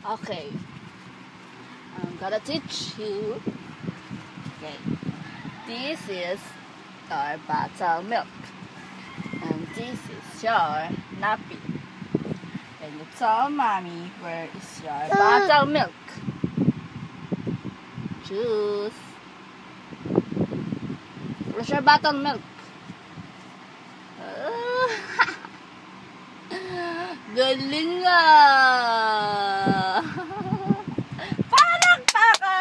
Okay, I'm gonna teach you. Okay, this is your buttermilk, and this is your nappy. Can you tell mommy where is your buttermilk? Choose. Where's your buttermilk? Galing nga! Palakpakan!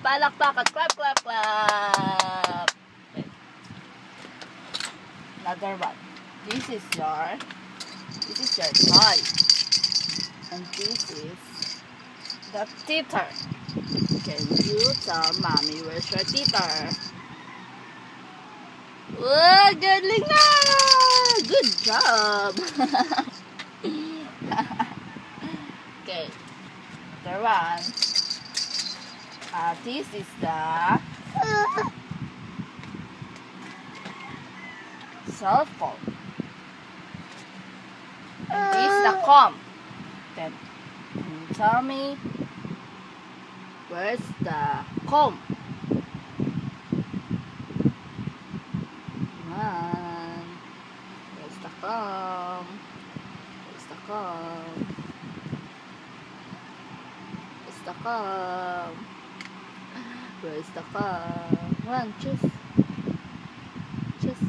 Palakpakan! Clap, clap, clap! Okay. Another one. This is your toy. And this is the teeter. Can you tell mommy where's your teeter? Wow, galing nga! Good job! Okay. Another one. This is the cell phone. And this is the comb. Then, can you tell me where's the comb? Come on. Where's the comb? Where's the comb? Where's the comb? Where's the comb? Come on, choose. Choose.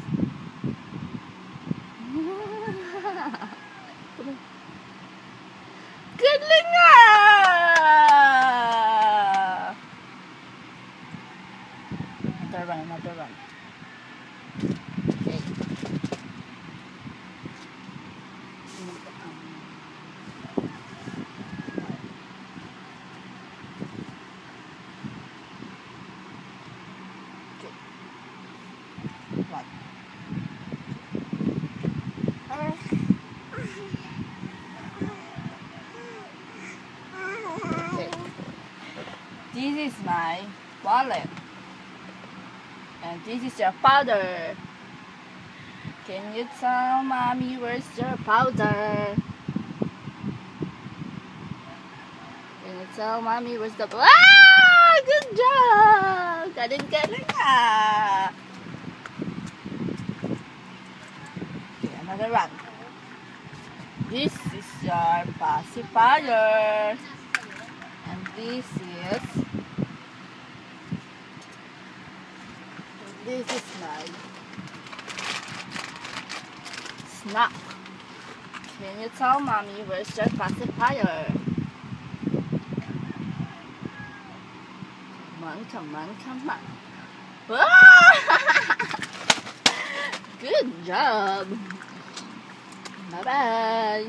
Galing nga! Another one. Okay. What? Okay. This is my wallet. And this is your powder. Can you tell mommy where's your powder? Can you tell mommy where's the... Ah! Good job! Galing nga! Okay, another one. This is your pacifier. And this is my snack. Can you tell mommy where's your pacifier? Come on. Good job. Bye-bye.